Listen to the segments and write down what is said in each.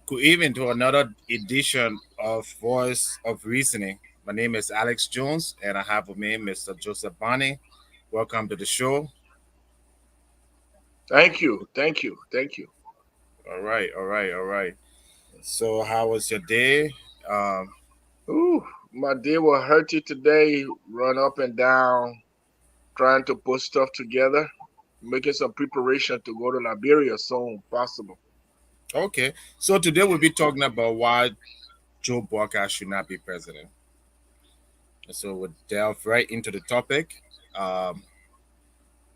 Good evening to another edition of Voice of Reasoning. My name is Alex Jones, and I have with me Mr. Joseph Bannie. Welcome to the show. Thank you. Thank you. Thank you. All right. So, how was your day? Um, Ooh, my day was hurty today. Run up and down, trying to put stuff together, making some preparation to go to Liberia soon, possible. okay. So today we'll be talking about why Joe BOAKAI should not be president. So we'll delve right into the topic. Um,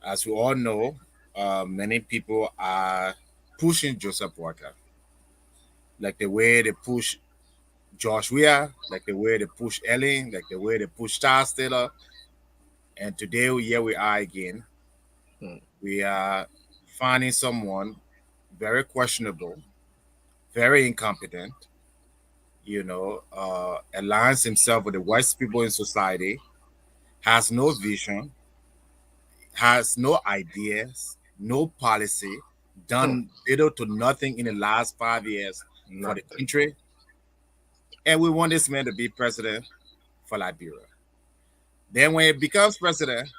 as we all know, many people are pushing Joseph BOAKAI, like the way they push Josh Weah, like the way they push Ellen, like the way they push Charles Taylor. And today, here we are again. Hmm. We are finding someone very questionable, very incompetent, aligns himself with the worst people in society, has no vision, has no ideas, no policy, Hmm. done little to nothing in the last 5 years for the Nothing. country. And we want this man to be president for Liberia. Then when he becomes president,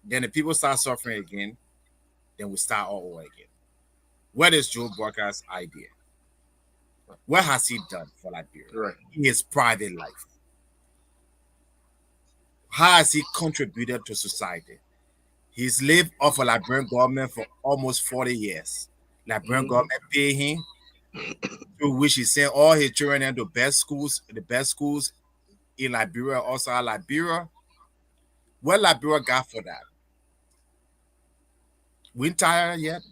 then the people start suffering again. Then we start all over again. What is Joe Barker's idea? What has he done for Liberia Right. in his private life? How has he contributed to society? He's lived off a Liberian government for almost 40 years. Liberian Hmm. government pay him, through which he sent all his children into the best schools in Liberia, also Liberia. What Liberia got for that? We tired yet?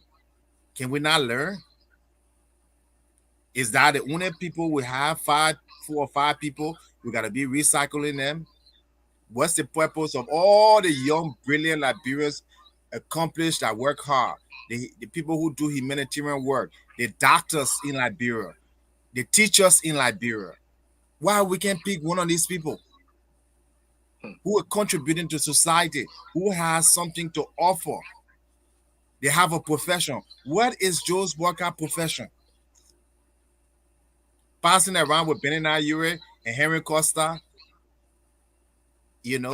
Can we not learn? Is that the only people we have? 4 or 5 people. We gotta be recycling them. What's the purpose of all the young, brilliant Liberians accomplished that work hard? The people who do humanitarian work, the doctors in Liberia, the teachers in Liberia. Why we can't pick one of these people who are contributing to society, who has something to offer? They have a profession. What is Joe's workout profession? Passing around with Benny Ure and Henry Costa, and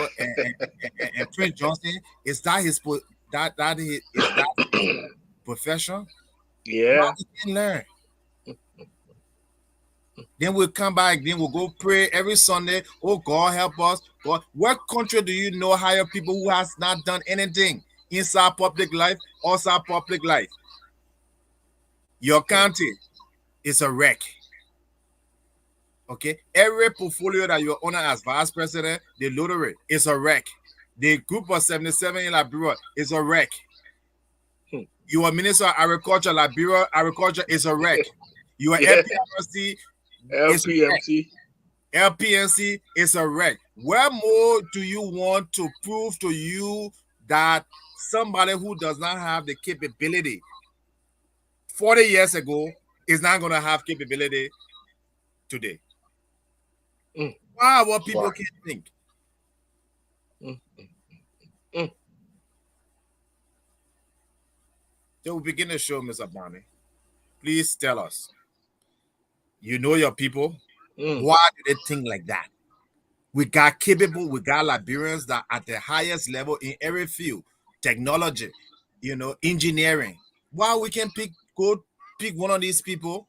Prince Johnson. Is that is that his profession? Why Yeah. we can learn? Then we'll come back. Then we'll go pray every Sunday. Oh God, help us! God, what country do you know hire people who has not done anything inside public life, outside public life? Your Hmm. county is a wreck. Okay, every portfolio that you owner as vice president, the lottery is a wreck. The group of 77 in Liberia is a wreck. Hmm. You are Minister of Agriculture, Liberia Agriculture is a wreck. You are Yeah. LPRC is a wreck. LPMC. LPNC is a wreck. Where more do you want to prove to you that somebody who does not have the capability 40 years ago is not going to have capability today? Mm. Why our people Why? can't think? Mm. Mm. So we begin the show, Mr. Bannie. Please tell us. You know your people. Mm. Why do they think like that? We got Liberians that at the highest level in every field, technology, engineering. Why we can pick one of these people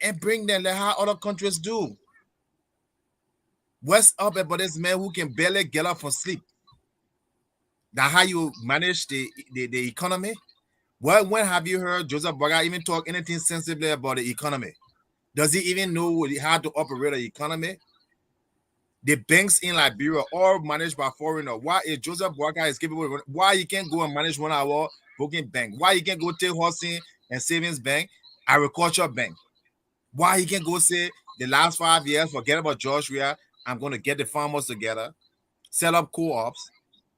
and bring them like how other countries do? What's up about this man who can barely get up from sleep? That how you manage the economy? Well, when have you heard Joseph Boga even talk anything sensibly about the economy? Does he even know how to operate the economy? The banks in Liberia all managed by foreigner. Why if Joseph Boakai is capable? Why he can't go and manage one of our booking bank? Why he can't go take housing and savings bank, agriculture bank? Why he can't go say the last 5 years? Forget about Joshua. I'm going to get the farmers together, set up co-ops,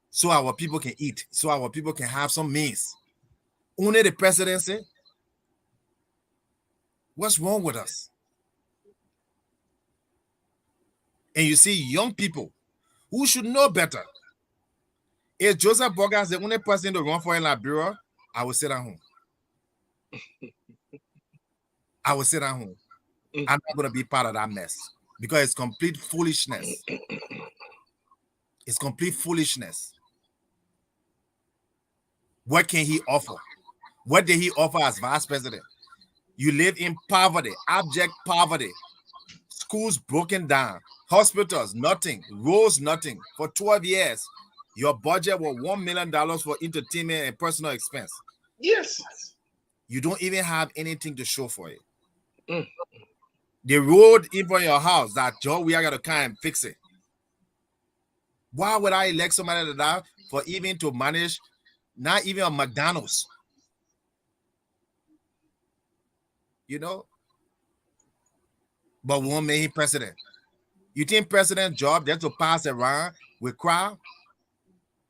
so our people can eat, so our people can have some means. Only the presidency. What's wrong with us? And you see young people who should know better. If Joseph Boga is the only person to run for in Liberia, I will sit at home. I will sit at home. I'm not going to be part of that mess because it's complete foolishness. It's complete foolishness. What can he offer? What did he offer as vice president? You live in poverty, abject poverty. Schools broken down, hospitals, nothing, roads, nothing. For 12 years, your budget was $1 million for entertainment and personal expense. Yes. You don't even have anything to show for it. The road in front of your house, that Joe, we are going to come and fix it. Why would I elect somebody like that for even to manage, not even a McDonald's? You know? But we won't make him president. You think president's job just to pass around with crowd?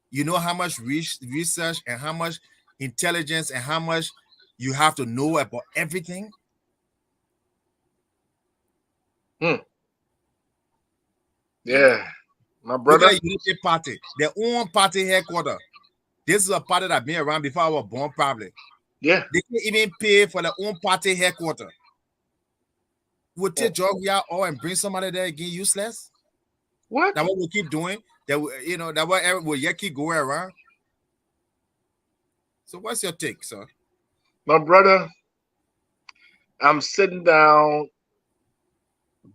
You know how much research and how much intelligence and how much you have to know about everything? Yeah. My brother. Look at the Unity Party, their own party headquarters. This is a party that been around before I was born, probably. Yeah. They can't even pay for their own party headquarters. We'll take George all and bring somebody there again useless. What? That what we'll keep doing. That that what we'll yet keep going around. So what's your take, sir? My brother, I'm sitting down,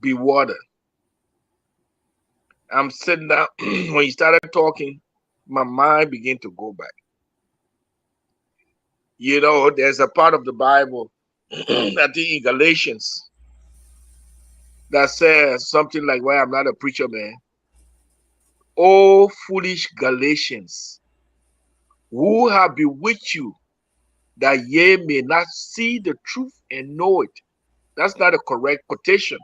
be water. I'm sitting down. When you started talking, my mind began to go back. You know, there's a part of the Bible, I think in Galatians, that says something like, well, I'm not a preacher, man. Oh, foolish Galatians, who have bewitched you, that ye may not see the truth and know it. That's not a correct quotation,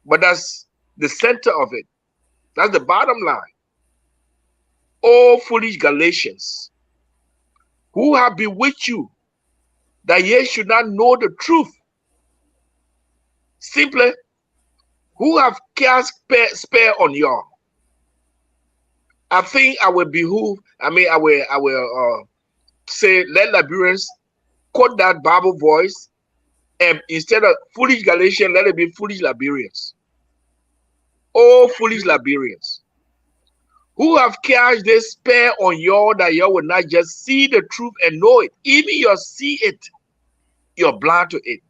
but that's the center of it. That's the bottom line. Oh, foolish Galatians, who have bewitched you, that ye should not know the truth. Simply, who have cast spare on y'all. I think I will behoove, I will say, let Liberians quote that Bible voice, and instead of foolish Galatians, let it be foolish Liberians. Oh, foolish Liberians, who have cast this spare on y'all, that y'all will not just see the truth and know it. Even you see it, you're blind to it.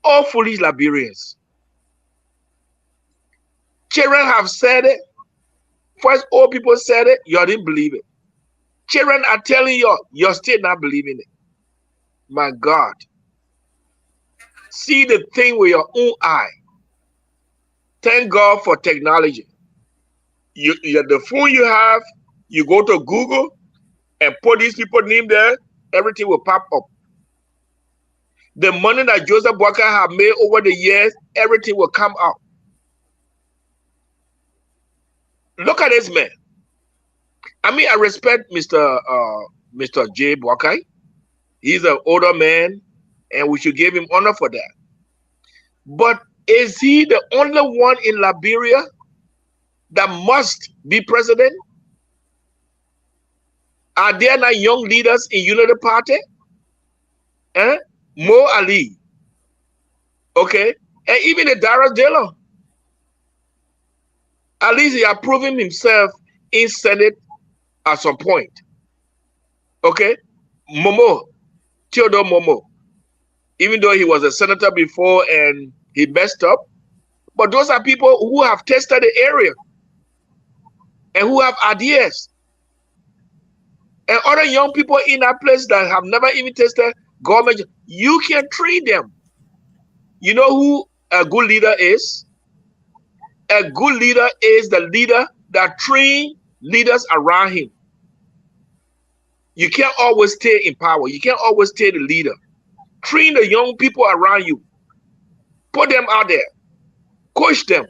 Oh, foolish Liberians. Children have said it. First, old people said it, you didn't believe it. Children are telling you, you're still not believing it. My God. See the thing with your own eye. Thank God for technology. The phone you have, you go to Google and put these people's name there, everything will pop up. The money that Joseph BOAKAI have made over the years, everything will come out. Look at this man. I mean, I respect Mr. J. BOAKAI. He's an older man, and we should give him honor for that. But is he the only one in Liberia that must be president? Are there not young leaders in Unity Party? Mo Ali. Okay. And even the Dara Dillon. At least he has proven himself in Senate at some point. Okay. Theodore Momo. Even though he was a senator before and he messed up. But those are people who have tested the area and who have ideas. And other young people in that place that have never even tested government, you can train them. You know who a good leader is? A good leader is the leader that trains leaders around him. You can't always stay in power. You can't always stay the leader. Train the young people around you. Put them out there. Coach them.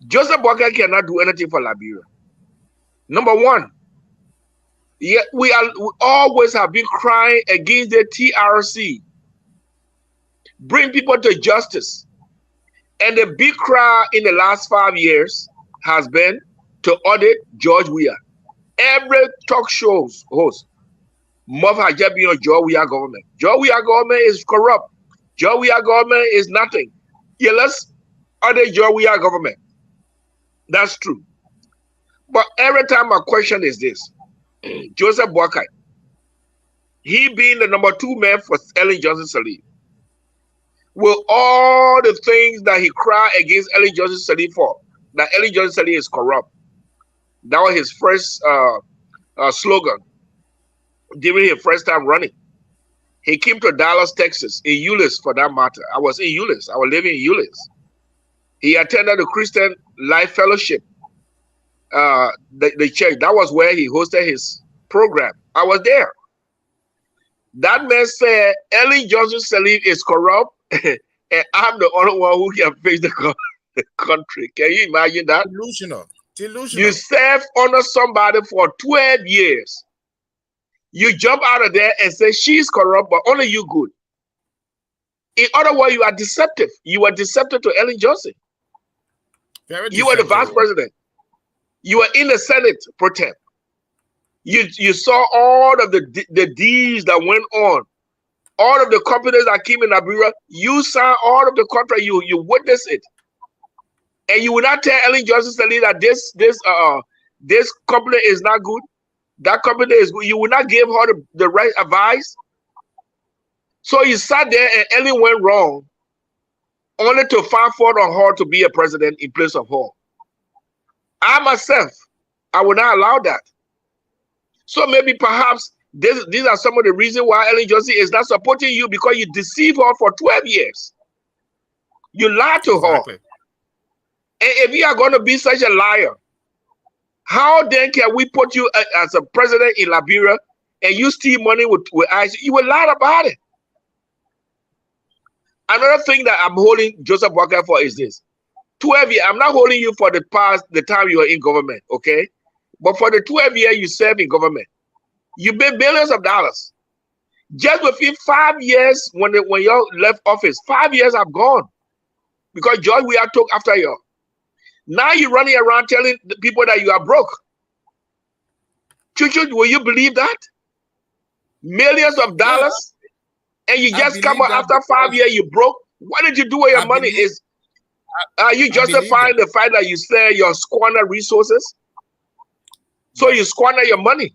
Joseph BOAKAI cannot do anything for Liberia. Number one, we always have been crying against the TRC. Bring people to justice. And the big cry in the last 5 years has been to audit George Weah. Every talk show host, Mob has just been on Joe Weah government. Joe Weah government is corrupt. Joe Weah government is nothing. Yeah, let's other Joe Weah government. That's true. But every time my question is this, Joseph BOAKAI, he being the number 2 man for Ellen Johnson Sirleaf, will all the things that he cried against Ellen Johnson Sirleaf for, that Ellen Johnson Sirleaf is corrupt. That was his first slogan during his first time running. He came to Dallas, Texas, in Euless for that matter. I was in Euless. I was living in Euless. He attended the Christian Life Fellowship, the church. That was where he hosted his program. I was there. That man said, Ellen Johnson Sirleaf is corrupt, and I'm the only one who can face the country. Can you imagine that? Delusional. You serve under somebody for 12 years. You jump out of there and say she's corrupt, but only you good. In other words, you are deceptive. You were deceptive to Ellen Johnson. You were the vice president. You were in the Senate pro tem. You saw all of the deeds that went on. All of the companies that came in Liberia, you signed all of the contract. You witnessed it. And you will not tell Ellen Johnson Sirleaf that this company is not good. That company is good. You will not give her the right advice. So you sat there and Ellen went wrong, only to find fault on her to be a president in place of her. I myself, I will not allow that. So maybe perhaps these are some of the reasons why Ellen Johnson is not supporting you, because you deceived her for 12 years. You lied to her. And if you are going to be such a liar, how then can we put you as a president in Liberia and you steal money with ICE? You will lie about it. Another thing that I'm holding Joseph BOAKAI for is this. 12 years, I'm not holding you for the time you are in government, okay? But for the 12 years you serve in government, you made billions of dollars. Just within 5 years, when you left office, 5 years have gone because George Weah took after you. Now you're running around telling the people that you are broke. Chu-Chu, will you believe that? Millions of dollars, and you just come out after 5 years, you broke. What did you do with your money? Are you justifying the fact that you say you squander resources? So you squander your money.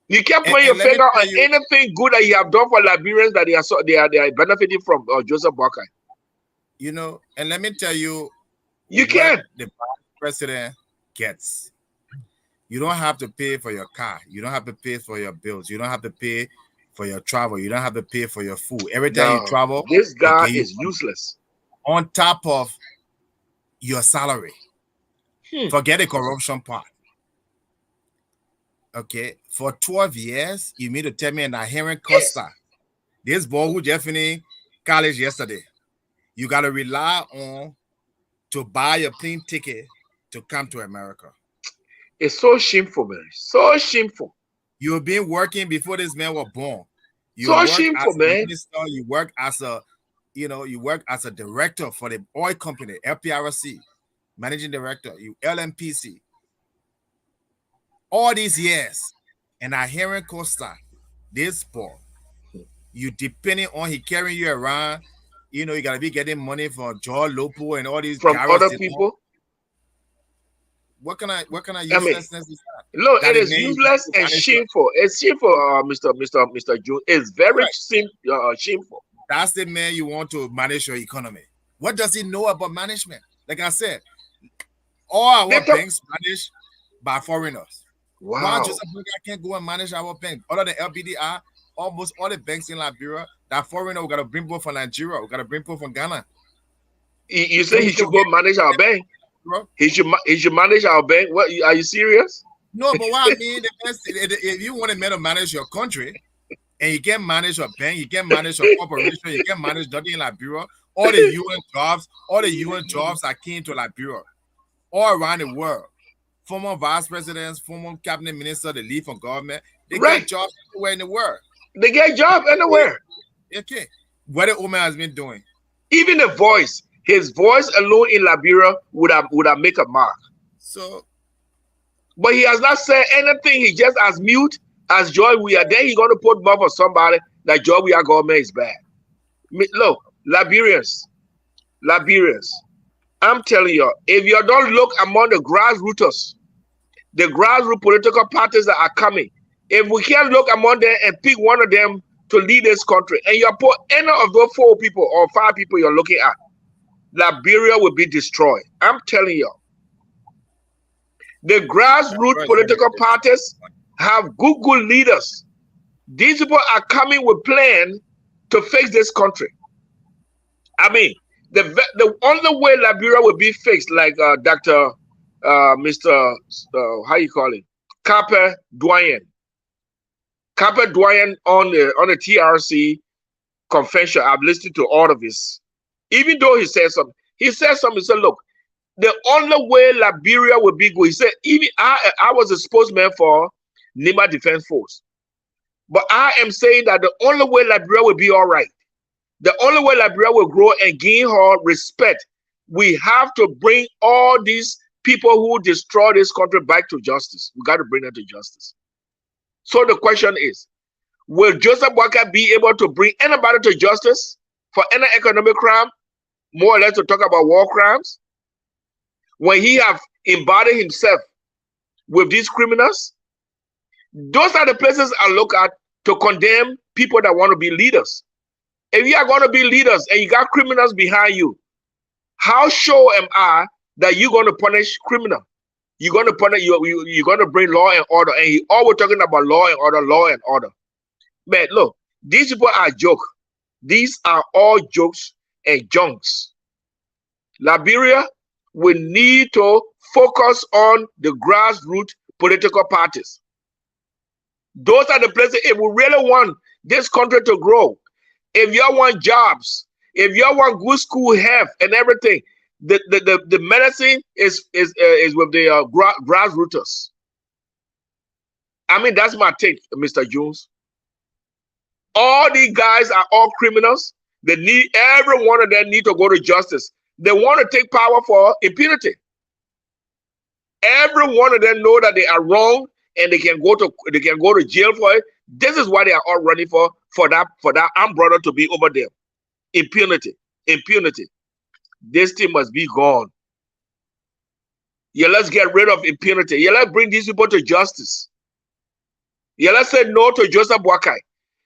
You can't put your finger on anything good that you have done for Liberians that they are benefiting from Joseph BOAKAI. You know, and let me tell you, you can. The president gets. You don't have to pay for your car. You don't have to pay for your bills. You don't have to pay for your travel. You don't have to pay for your food. Every time you travel, this guy is useless. On top of your salary. Forget the corruption part. Okay, for 12 years, you mean to tell me in a hearing Costa, this boy who just finished college yesterday, you got to rely on to buy a plane ticket to come to America. It's so shameful, man. So shameful. You've been working before this man was born. So shameful, man. Minister, you work as a director for the oil company, LPRC, managing director, you LMPC. All these years, and I hearing Costa, this boy, you depending on he carrying you around. You know, you gotta be getting money from George Lopo and all these from other people. What kind of uselessness is that? Look, it is useless and shameful. It's shameful, Mr. June. It's very shameful. That's the man you want to manage your economy. What does he know about management? Like I said, all our banks managed by foreigners. Wow. Why Joseph BOAKAI can't go and manage our bank? Other than LBDI, almost all the banks in Liberia, that foreigner, we got to bring people from Nigeria, we got to bring people from Ghana. You say he should go manage our bank? He should manage our bank? What, are you serious? No, but what I mean, if you want to manage your country, and you can manage your bank, you can manage your corporation, you can manage nothing in Liberia, all the UN jobs that came to Liberia, all around the world. Former vice presidents, former cabinet minister, they leave from government. They get jobs everywhere in the world. They get jobs anywhere. Okay. What the old man has been doing. Even the voice, his voice alone in Liberia would have made a mark. So, but he has not said anything. He just has mute as George we are, then he's going to put more for somebody that George we are government is bad. Look, Liberians, I'm telling you, if you don't look among the grassroots, the grassroots political parties that are coming, if we can't look among them and pick one of them to lead this country, and you put any of those 4 people or 5 people you're looking at, Liberia will be destroyed. I'm telling you. The grassroots political parties have good leaders. These people are coming with plan to fix this country. I mean, the only way Liberia will be fixed, like Dr. Mr. How you call it? Carper Doyen on the TRC convention. I've listened to all of this. Even though he said something, he said, look, the only way Liberia will be good, he said, even I was a spokesman for Nima Defense Force. But I am saying that the only way Liberia will be all right, the only way Liberia will grow and gain her respect, we have to bring all these people who destroy this country back to justice. We got to bring them to justice. So the question is, will Joseph BOAKAI be able to bring anybody to justice for any economic crime, more or less to talk about war crimes, when he have embodied himself with these criminals? Those are the places I look at to condemn people that want to be leaders. If you are going to be leaders and you got criminals behind you, how sure am I that you're going to punish criminal? You're going to punish, you're going to bring law and order. And he always talking about law and order, law and order. Man, look, these people are jokes. These are all jokes and junks. Liberia will need to focus on the grassroots political parties. Those are the places, if we really want this country to grow, if you want jobs, if you want good school health and everything, the medicine is with the grassroots. I mean, that's my take, Mr. Jones. All these guys are all criminals. They need, every one of them need to go to justice. They want to take power for impunity. Every one of them know that they are wrong and they can go to jail for it. This is why they are all running for that umbrella to be over there. Impunity. This thing must be gone. Yeah, let's get rid of impunity. Yeah, let's bring these people to justice. Yeah, let's say no to Joseph BOAKAI.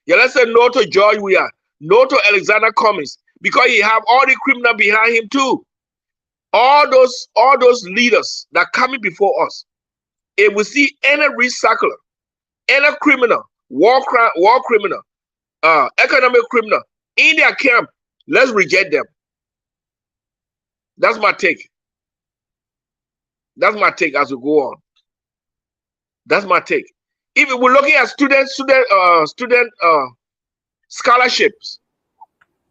Yeah, let's say no to George Weah. No to Alexander Cummings, because he have all the criminals behind him too. All those leaders that are coming before us. If we see any recycler, any criminal, war criminal, economic criminal in their camp, let's reject them. That's my take. That's my take as we go on. That's my take. If we're looking at student scholarships,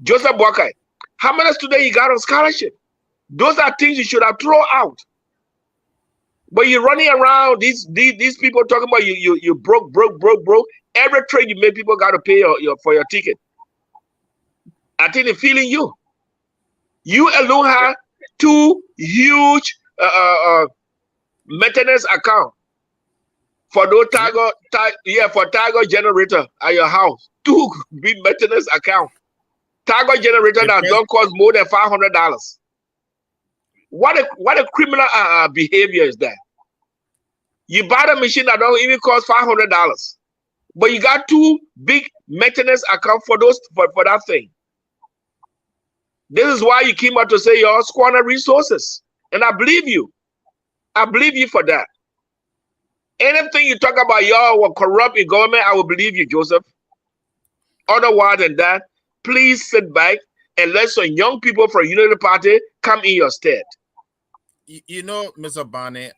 Joseph BOAKAI, how many students he got on scholarship? Those are things you should have thrown out. But you're running around these people talking about you broke. Every trade you make, people got to pay for your ticket. I think they're feeling you. You alone have 2 huge maintenance accounts for those Tiger generator at your house. 2 big maintenance accounts. Tiger generator that don't cost more than $500. What a criminal behavior is that? You buy the machine that don't even cost $500, but you got 2 big maintenance accounts for that thing. This is why you came out to say y'all squander resources, and I believe you. I believe you for that. Anything you talk about y'all were corrupt in government, I will believe you, Joseph. Otherwise than that, please sit back and let some young people from Unity Party come in your stead. You know, Mr. Bannie,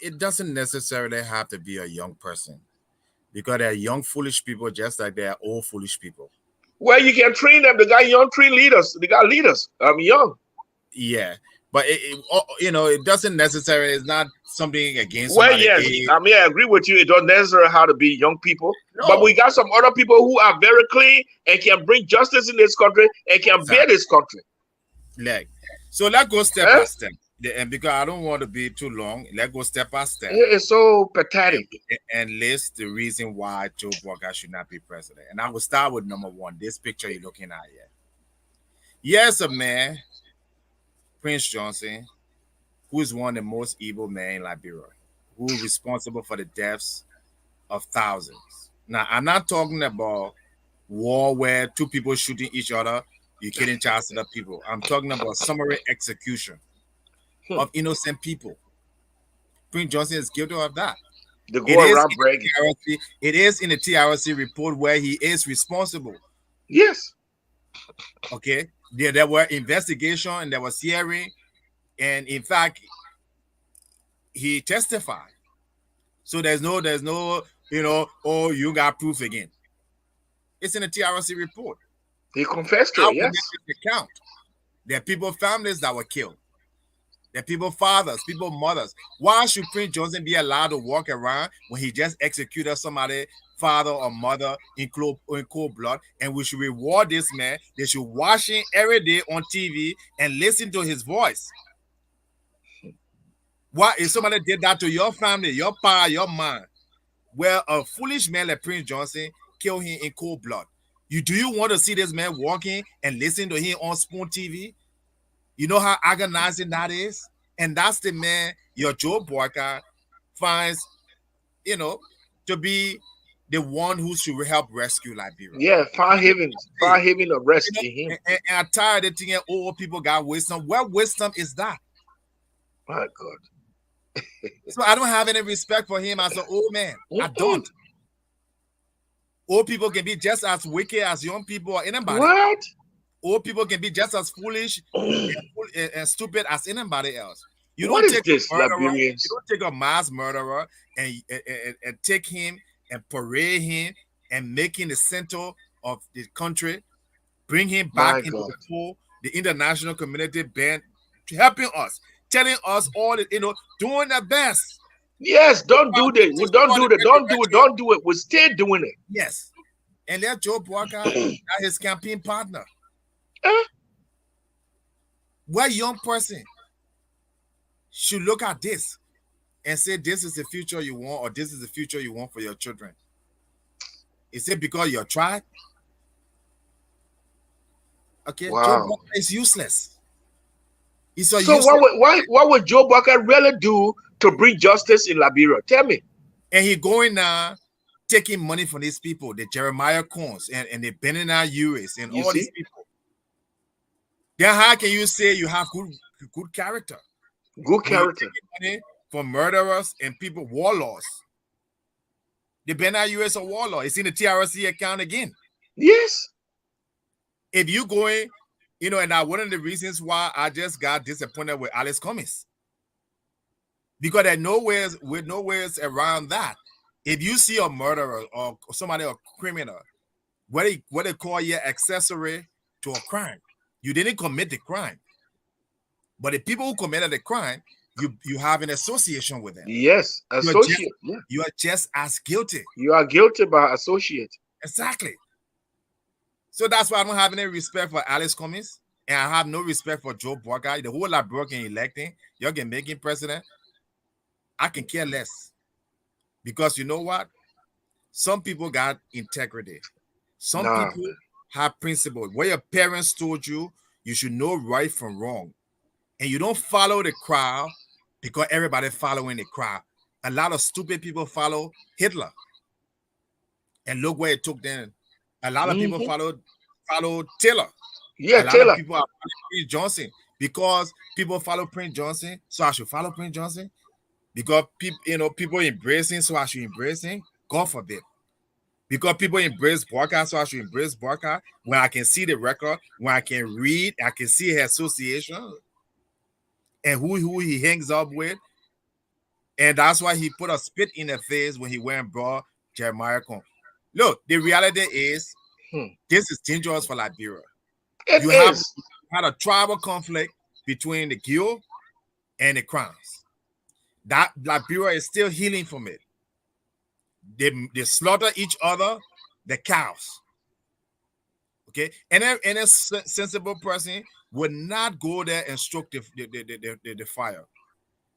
it doesn't necessarily have to be a young person, because there are young foolish people just like there are old foolish people. Well, you can train them. They got young train leaders. They got leaders. Young. Yeah, but it doesn't necessarily. It's not something against. Well, yes, I mean, I agree with you. It doesn't necessarily have to be young people, no. But we got some other people who are very clean and can bring justice in this country and can bear this country. So let's go step by step. And because I don't want to be too long, let's go step by step It's so pathetic. and list the reason why Joe BOAKAI should not be president. And I will start with number one. This picture you're looking at here. Yes, a man, Prince Johnson, who is one of the most evil men in Liberia, who is responsible for the deaths of thousands. Now, I'm not talking about war where two people shooting each other, you killing child other people. I'm talking about summary execution of innocent people. Prince Johnson is guilty of that. They It go is around in bragging. the TRC, it is in the TRC report where he is responsible. Yes. Okay. There were investigation and there was hearing, and in fact, he testified. So there's no, oh, you got proof again. It's in the TRC report. He confessed to it, yes. Account. There are people, families that were killed. There are people, fathers, people, mothers. Why should Prince Johnson be allowed to walk around when he just executed somebody, father or mother, in cold blood? And we should reward this man. They should watch him every day on TV and listen to his voice. Why if somebody did that to your family, your pa, your man? Well, a foolish man like Prince Johnson killed him in cold blood. Do you want to see this man walking and listen to him on Spoon TV? You know how agonizing that is? And that's the man your Joe BOAKAI finds, to be the one who should help rescue Liberia. Yeah, far haven of rest in him. And I'm tired of thinking old people got wisdom. What wisdom is that? My God. So I don't have any respect for him as an old man. I don't. Old people can be just as wicked as young people or anybody. What? Old people can be just as foolish and stupid as anybody else. You What don't is take this, a murderer, Liberians? you don't take a mass murderer and take him and parade him and make him the center of the country, bring him back into the pool, the international community band, helping us, telling us all that, doing their best. Yes, don't do this. We don't do it. Don't do it. Don't do it. We're still doing it. Yes. And let Joe BOAKAI his campaign partner. What young person should look at this and say, this is the future you want, or this is the future you want for your children? Is it because you're tried? Okay, wow. Joe BOAKAI is useless. So what would Joe BOAKAI really do to bring justice in Liberia? Tell me. And he going now taking money from these people, the Jeremiah Coons and the Bannie Uris and all these people. Then how can you say you have good character? Good character. Money for murderers and people, warlords. The Bannie Uris are warlord. It's in the TRC account again. Yes. If you going, and that one of the reasons why I just got disappointed with Alice Cummings. Because there's nowhere's around that. If you see a murderer or somebody, a criminal, what they call you accessory to a crime, you didn't commit the crime. But the people who committed the crime, you have an association with them. Yes, associate. You are just as guilty. You are guilty by associate. Exactly. So that's why I don't have any respect for Alice Cummings, and I have no respect for Joe BOAKAI. The whole Liberia can electing, you can make him president. I can care less. Because you know what? Some people got integrity. Some people have principle. What your parents told you, you should know right from wrong. And you don't follow the crowd because everybody following the crowd. A lot of stupid people follow Hitler. And look where it took them. A lot of people followed Taylor. Yeah, a lot Taylor. Of people are Prince Johnson because people follow Prince Johnson, so I should follow Prince Johnson. Because people embracing, so I should embrace him. God forbid. Because people embrace BOAKAI, so I should embrace BOAKAI. When I can see the record, when I can read, I can see her association and who he hangs up with. And that's why he put a spit in the face when he went and brought Jeremiah Coon. Look, the reality is this is dangerous for Liberia. You had a tribal conflict between the Guild and the Crowns. That Liberia is still healing from it. They slaughter each other, the cows. Okay, and a sensible person would not go there and stroke the fire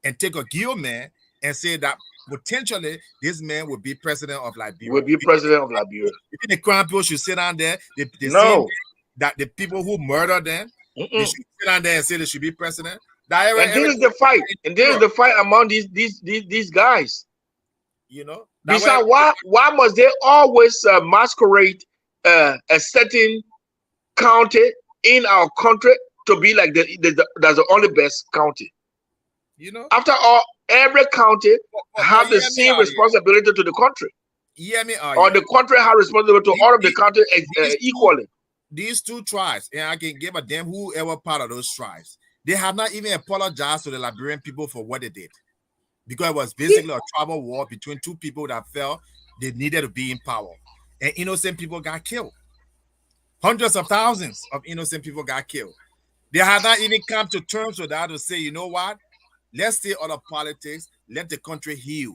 and take a Gil man and say that potentially this man would be president of Liberia. Will be president of Liberia. You think the crown people should sit down there? They No. that the people who murdered them, they should sit down there and say they should be president. And this is the fight. And this is the fight among these guys. You know. Besides, why must they always masquerade a certain county in our country to be like that's the only best county? You know. After all, every county have the same responsibility to the country. Or the country have responsibility to all of the country equally. These two tribes, and I can give a damn whoever part of those tribes, they have not even apologized to the Liberian people for what they did. Because it was basically a tribal war between two people that felt they needed to be in power. And innocent people got killed. Hundreds of thousands of innocent people got killed. They have not even come to terms with that to say, you know what? Let's stay out of politics. Let the country heal.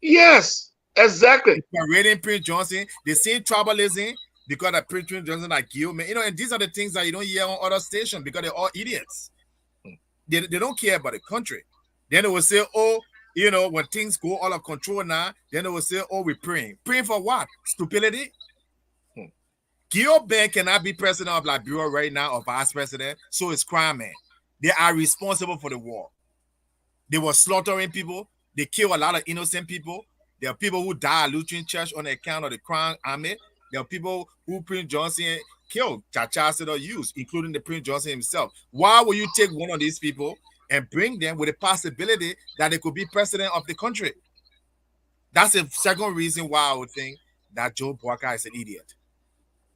Yes, exactly. Parading Prince Johnson, they see tribalism because of Prince Johnson like Gilman. You know, and these are the things that you don't hear on other stations because they're all idiots. They don't care about the country. Then they will say, oh, you know, when things go out of control now, then they will say, oh, we're praying. Praying for what? Stupidity? Gilman cannot be president of Liberia right now or vice president, so it's crime, man. They are responsible for the war. They were slaughtering people. They killed a lot of innocent people. There are people who died at Lutheran Church on account of the Crown Army. There are people who Prince Johnson killed, Chacha used, including the Prince Johnson himself. Why would you take one of these people and bring them with the possibility that they could be president of the country? That's the second reason why I would think that Joe BOAKAI is an idiot.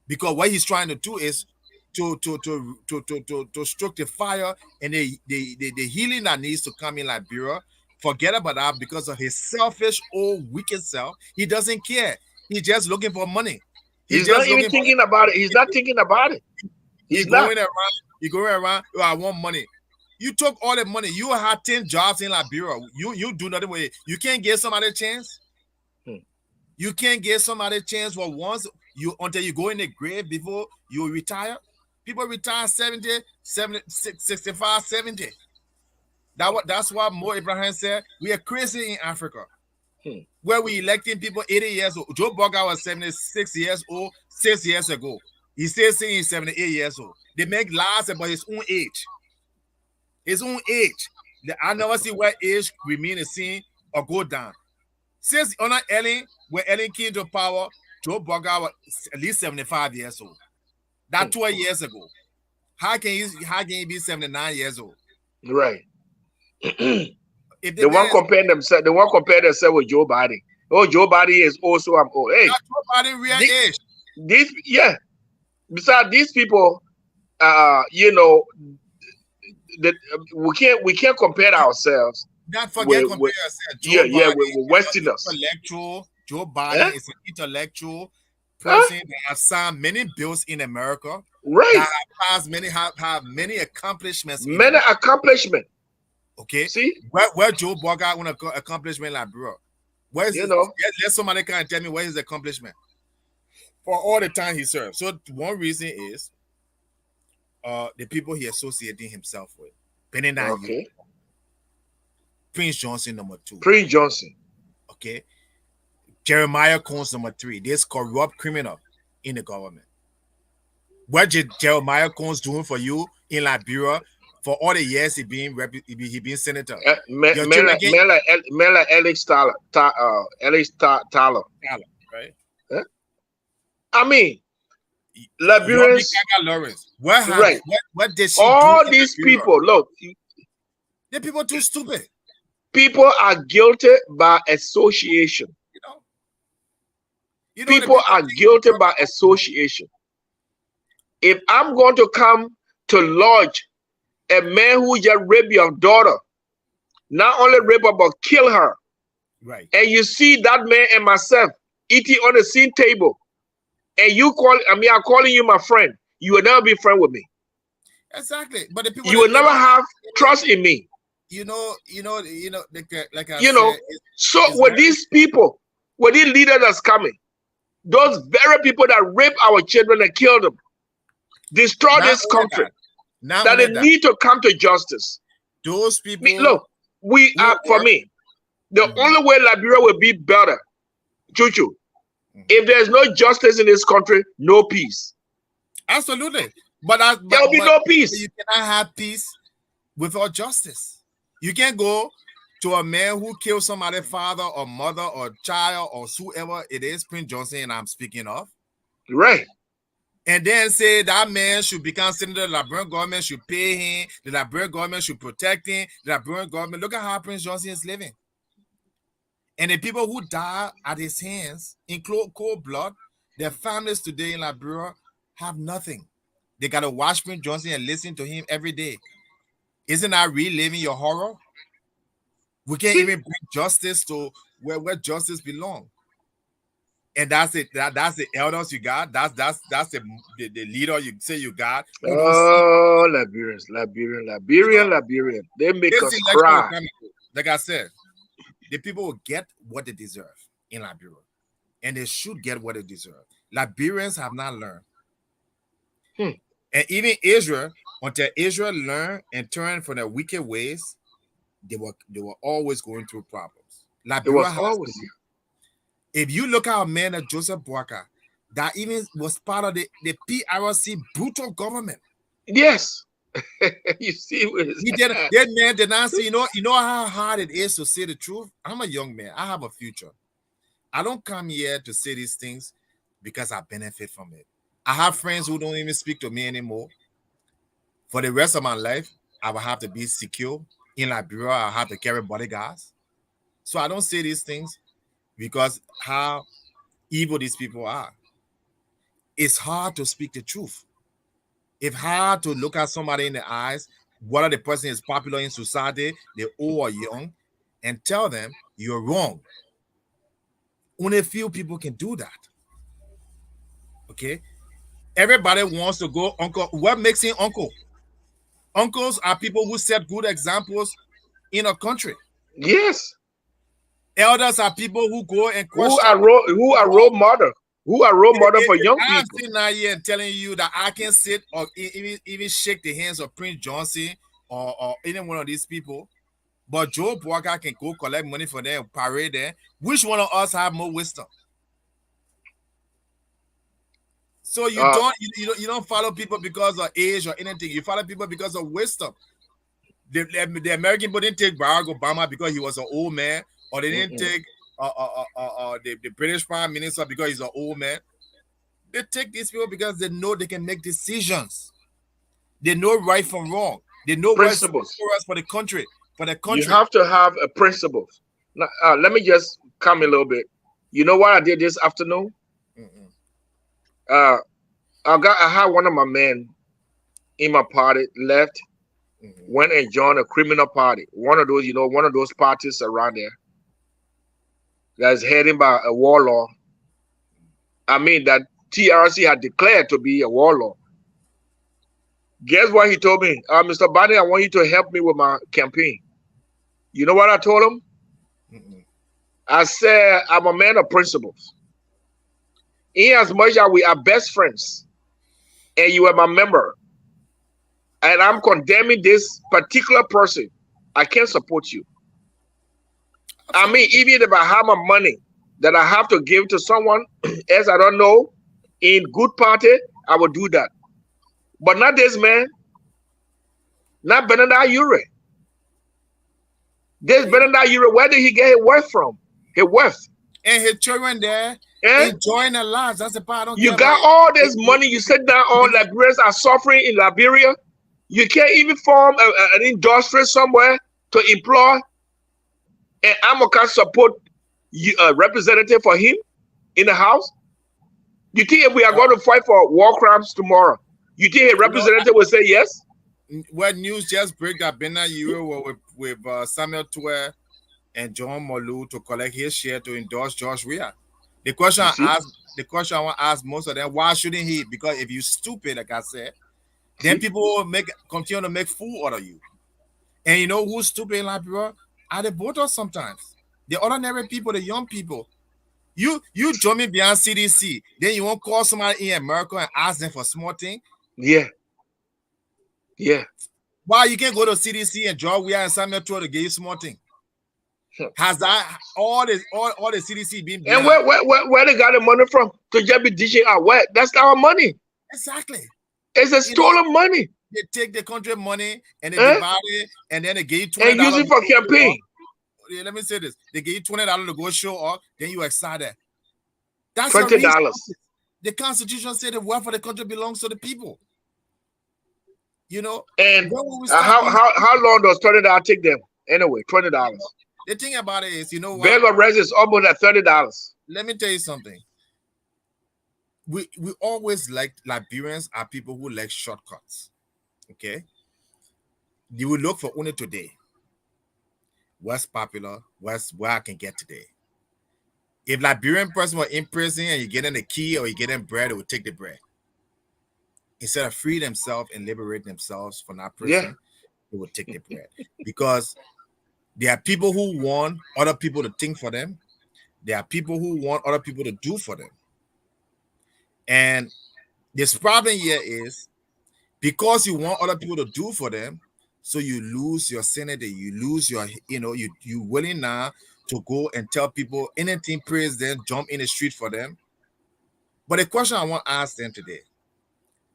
Because what he's trying to do is to stroke the fire and the healing that needs to come in Liberia. Forget about that because of his selfish, old, wicked self. He doesn't care. He's just looking for money. He's not even thinking about it. He's not thinking about it. He's going around. Oh, I want money. You took all the money. You had 10 jobs in Liberia. You do nothing with it. You can't give somebody a chance. You can't give somebody a chance for once until you go in the grave before you retire. People retire 70, 65, 70. That's what Mo Abraham said. We are crazy in Africa. Where we electing people 80 years old. Joe BOAKAI was 76 years old 6 years ago. He's still saying he's 78 years old. They make lies about his own age. His own age. I never see where age remain the same or go down. Since under Ellen, when Ellen came to power, Joe BOAKAI was at least 75 years old. That 12 years ago. How can he be 79 years old? Right. They want to compare themselves. They want to compare themselves with Joe Biden. Oh, Joe Biden is also I'm old. Hey, Joe Biden real age. Besides these people, you know, that we can't compare ourselves. Not forget compare ourselves. With Westerners. Intellectual. Joe Biden is an intellectual person that has signed many bills in America. Right. That has many accomplishments. Many accomplishments. Okay. See where Joe BOAKAI want an accomplishment like bro. Where's let somebody come and tell me where his accomplishment for all the time he served. So one reason is the people he associating himself with. Bannie, Prince Johnson number 2. Prince Johnson. Okay. Jeremiah Combs number 3. This corrupt criminal in the government. What Jeremiah Combs doing for you in Liberia? For all the years he been senator. Alex Tyler. Right? I mean, Liberians. What did she all do these people, look. The people too stupid. People are guilty by association. People are guilty by association. If I'm going to come to lodge a man who just raped your daughter, not only rape her, but kill her. Right. And you see that man and myself eating on the same table, and I'm calling you my friend. You will never be friend with me. Exactly. But the people you will never have trust in me. Like I said, so with these people, with these leaders that's coming, those very people that rape our children and kill them, destroy this country. Not that only they that, need to come to justice. those people Look, we who are, for work. me, the Mhm, only way Liberia will be better, Chu-Chu, mhm. if there's no justice in this country, no peace. Absolutely. But that, There will be but no you peace. cannot have peace without justice. You can't go to a man who killed somebody's father or mother or child or whoever it is, Prince Johnson, and I'm speaking of, Right. and then say that man should become senator, the Liberian government should pay him, the Liberian government should protect him, the Liberian government. Look at how Prince Johnson is living. And the people who die at his hands in cold blood, their families today in Liberia have nothing. They got to watch Prince Johnson and listen to him every day. Isn't that reliving your horror? We can't See? even bring justice to where justice belongs. And that's it. That's the elders you got. That's the leader you say you got. You don't see Oh, Liberians, Liberian. They make this us election will cry. come. Like I said, the people will get what they deserve in Liberia, and they should get what they deserve. Liberians have not learned, Hmm. and even Israel, until Israel learn and turn from their wicked ways, they were always going through problems. It Liberia was has to always. be. If you look at a man like Joseph BOAKAI, that even was part of the PRC brutal government. Yes. You see what is He did that man did not see, you know how hard it is to say the truth. I'm a young man. I have a future. I don't come here to say these things because I benefit from it. I have friends who don't even speak to me anymore. For the rest of my life, I will have to be secure. In Liberia, I have to carry bodyguards. So I don't say these things because how evil these people are. It's hard to speak the truth. It's hard to look at somebody in the eyes, whether the person is popular in society, they're old or young, and tell them you're wrong. Only a few people can do that. Okay. Everybody wants to go uncle. What makes him uncle? Uncles are people who set good examples in a country. yes. Elders are people who go and Who question. are role model? Who are role model for young I'm people? sitting out here and telling you that I can sit or even shake the hands of Prince Johnson or any one of these people, but Joe BOAKAI can go collect money for them, parade them. Which one of us have more wisdom? So Uh, you don't follow people because of age or anything. You follow people because of wisdom. The American people didn't take Barack Obama because he was an old man, or they didn't mm-mm. take the British Prime Minister because he's an old man. They take these people because they know they can make decisions. They know right from wrong. They know what's Principles. for us for the country. For the You country. have to have a principles. Now, let me just come a little bit. You know what I did this afternoon? Mm-mm. Uh, I had one of my men in my party left, Mm-hmm. went and joined a criminal party. One of those, one of those parties around there that's heading by a warlord. I mean, that TRC had declared to be a warlord. Guess what he told me? Mr. Bannie, I want you to help me with my campaign. You know what I told him? Mm-mm. I said, I'm a man of principles. In as much as we are best friends, and you are my member, and I'm condemning this particular person, I can't support you. I mean, even if I have my money that I have to give to someone else I don't know in good party, I will do that. But not this man, not Benedict Ure. This Benedict Ure, where did he get his worth from? His worth. And his children there Eh? enjoying their lives. That's the part I don't You care about. got all this money you sit down on. Liberians are suffering in Liberia. You can't even form an industry somewhere to employ. And Amoka support a representative for him in the house. You think if we are going to fight for war crimes tomorrow, you think a representative will say yes? What news just break that Benedict Ure with Samuel Tuer and John Molu to collect his share to endorse George Weah. The question You I see? ask, the question I want to ask most of them, why shouldn't he? Because if you stupid, like I said, then See? people will continue to make fool out of you. And you know who's stupid in Liberia? Are the voters sometimes. The ordinary people, the young people. You join me beyond CDC, then you won't call somebody in America and ask them for small thing. Yeah. Yeah. Why you can't go to CDC and George Weah and Samuel Tour to give you small thing? Has that all the CDC been And behind? where they got the money from to just be dishing out? Where? That's our money. Exactly. It's a stolen money. They take the country money and they Eh? divide it, and then they give you $20 And use it for campaign. Let me say this: they give you $20 to go show up, then you excited. That's $20. The Constitution said the wealth of the country belongs to the people. You know, and how long does $20 take them? Anyway, $20. The thing about it is, you know what? Bag of rice is almost at $30. Let me tell you something. We always like Liberians are people who like shortcuts. Okay, you will look for only today. What's popular? What's where I can get today? If Liberian person were in prison and you get in the key or you get in bread, they would take the bread. Instead of free themselves and liberate themselves from that prison, they would take the bread. Because there are people who want other people to think for them. There are people who want other people to do for them. And this problem here is because you want other people to do for them, so you lose your sanity, you lose your, you willing now to go and tell people anything, praise them, jump in the street for them. But the question I want to ask them today,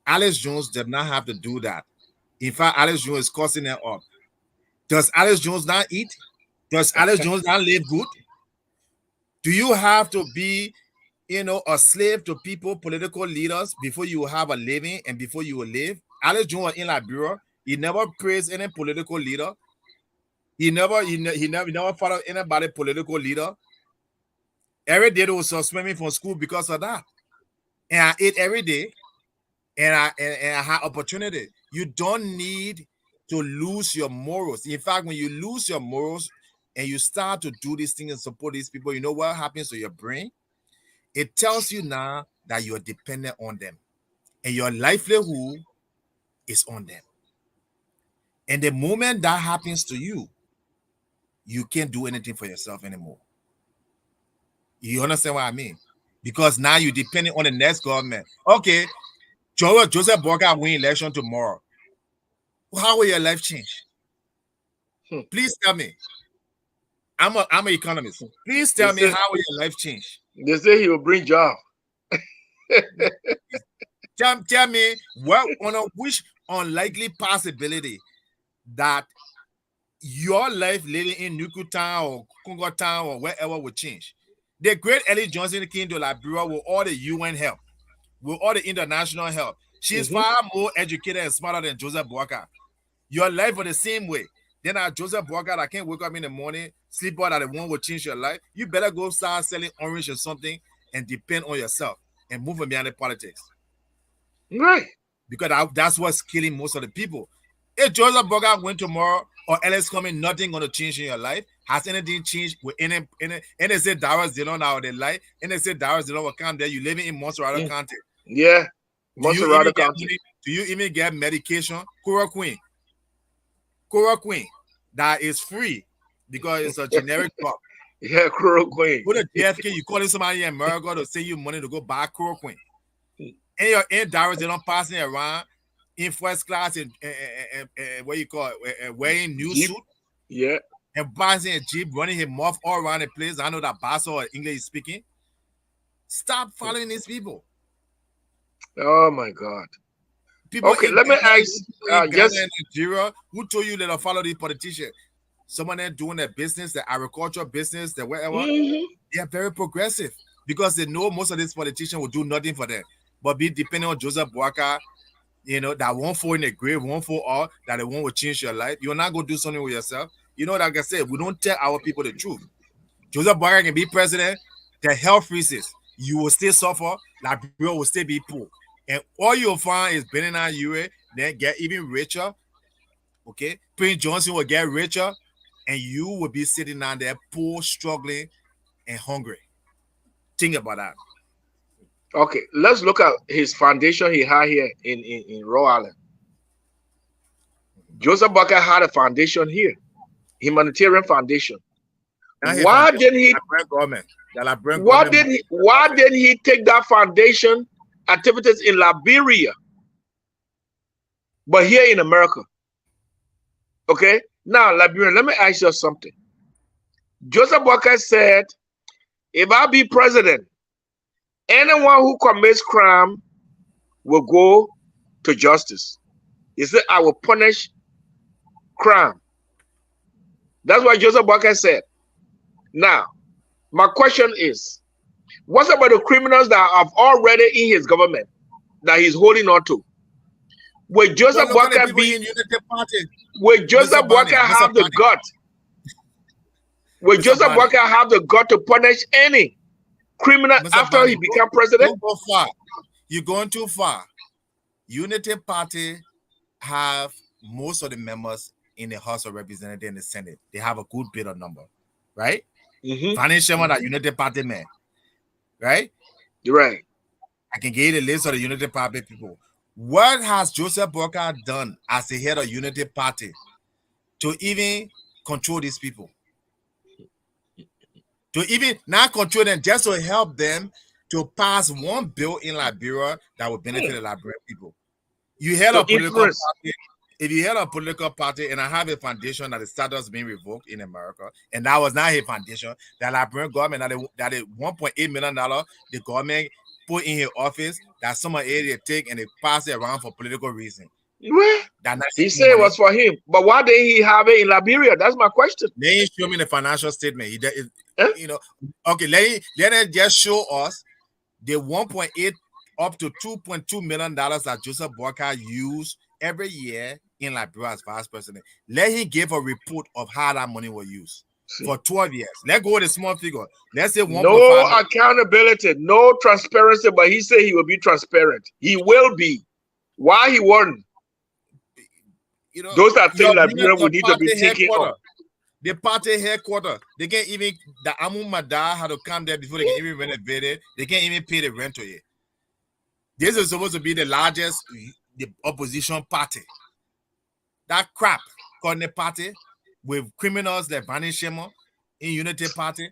Alex Jones did not have to do that. In fact, Alex Jones is costing them up. Does Alex Jones not eat? Does Alex Jones not live good? Do you have to be, a slave to people, political leaders, before you will have a living and before you will live? Alex Jones in Liberia, he never praised any political leader. He never followed anybody political leader. Every day they was suspending from school because of that. And I ate every day. And I had opportunity. You don't need to lose your morals. In fact, when you lose your morals and you start to do these things and support these people, you know what happens to your brain? It tells you now that you're dependent on them. And your livelihood is on them. And the moment that happens to you, you can't do anything for yourself anymore. You understand what I mean? Because now you're depending on the next government. Okay, Joseph BOAKAI win election tomorrow. How will your life change? Please tell me. I'm an economist. Please tell me, how will your life change? They say he will bring job. Tell me which unlikely possibility that your life living in Nuku Town or Congo Town or wherever will change. The great Ellie Johnson came to Liberia with all the UN help, with all the international help. She's far more educated and smarter than Joseph BOAKAI. Your life was the same way. Then Joseph BOAKAI, I can't wake up in the morning, sleep out, that the one will change your life. You better go start selling orange or something and depend on yourself and move beyond the politics. Right. Because that's what's killing most of the people. If Joseph BOAKAI went tomorrow or Alex coming, nothing going to change in your life. Has anything changed with any they say Darius Dillon now their life? And they say Darius Dillon will come there. You living in Montserrat County. Yeah. Montserrat County. Do you even get medication? Chloroquine, that is free because it's a generic drug. Yeah, chloroquine. Go to JFK, you calling somebody in America to send you money to go buy chloroquine. And your Darius Dillon passing around in first class and what you call it, wearing new suit. Yeah. And passing a Jeep, running his mouth all around the place. I know that Basso or English is speaking. Stop following these people. Oh my God. People let me ask just in Nigeria, who told you to follow these politicians? Someone there doing their business, the agriculture business, the whatever. They are very progressive because they know most of these politicians will do nothing for them. But be depending on Joseph BOAKAI, that won't fall in the grave, won't fall all, that it won't change your life. You're not going to do something with yourself. Like I said, we don't tell our people the truth. Joseph BOAKAI can be president, the health freezes. You will still suffer, Liberia will still be poor. And all you'll find is Bannie and Yure, then get even richer. Okay? Prince Johnson will get richer, and you will be sitting down there poor, struggling, and hungry. Think about that. Okay, let's look at his foundation he had here in Rhode Island. Joseph BOAKAI had a foundation here, humanitarian foundation. Why didn't he take that foundation activities in Liberia But here in America, okay? Now, Liberian, let me ask you something. Joseph Boakai said, if I be president, anyone who commits crime will go to justice. He said, I will punish crime. That's what Joseph Boakai said. Now, my question is, what about the criminals that are already in his government that he's holding on to? Will Joseph Boakai be? Will Joseph Boakai have the gut? Will Joseph Boakai have the gut to punish any criminal after he became president? Don't go far. You're going too far. Unity Party have most of the members in the House of Representatives and the Senate. They have a good bit of number, right? Bannie Sherman, that Unity Party man, right? Right. I can give you the list of the Unity Party people. What has Joseph Boakai done as the head of Unity Party to even control these people? To even not control them, just to help them to pass one bill in Liberia that will benefit the Liberian people. You head a political party. If you head a political party, and I have a foundation that the status being revoked in America, and that was not a foundation, that Liberian government, that is $1.8 million, the government put in his office, that some of it they take and they pass it around for political reason. Well, he said it was for him, but why didn't he have it in Liberia? That's my question. They ain't show me the financial statement. You know, okay, let them just show us the 1.8 up to $2.2 million that Joseph Boakai used every year in Liberia as vice president. Let him give a report of how that money was used for 12 years. Let's go with a small figure. Let's say 1.5. No accountability, no transparency, but he said he will be transparent. He will be. Why he won't? You know, those are things Liberia would need to be thinking of. The party headquarters, they can't even, the Amu Mada had to come there before they can even renovate it. They can't even pay the rent to it. This is supposed to be the largest the opposition party. That crap called the party with criminals like Bannie Shema in Unity Party.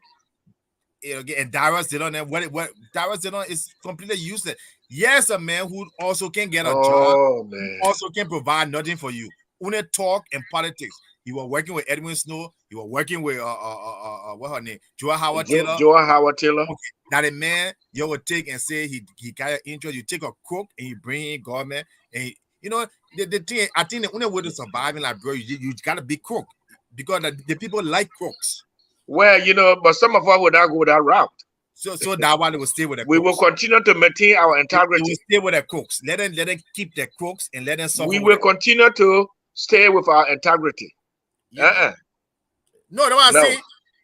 And Darius Dillon, and what Darius Dillon is completely useless. Yes, a man who also can get a job, man. also can provide nothing for you. Only talk and politics. You were working with Edwin Snow. You were working with what her name? Joa Howard Taylor. Joa Howard Taylor. Okay. Now the man you would take and say he got an interest. You take a crook and you bring in government, and you know the thing. I think the only way to survive in Liberia, you gotta be crook because the people like crooks. Well, you know, but some of us would not go that route. So that one will stay with the crooks. We will continue to maintain our integrity. We will stay with the crooks. Let them keep the crooks and let them suffer. We will continue to stay with our integrity. Yeah. No, I say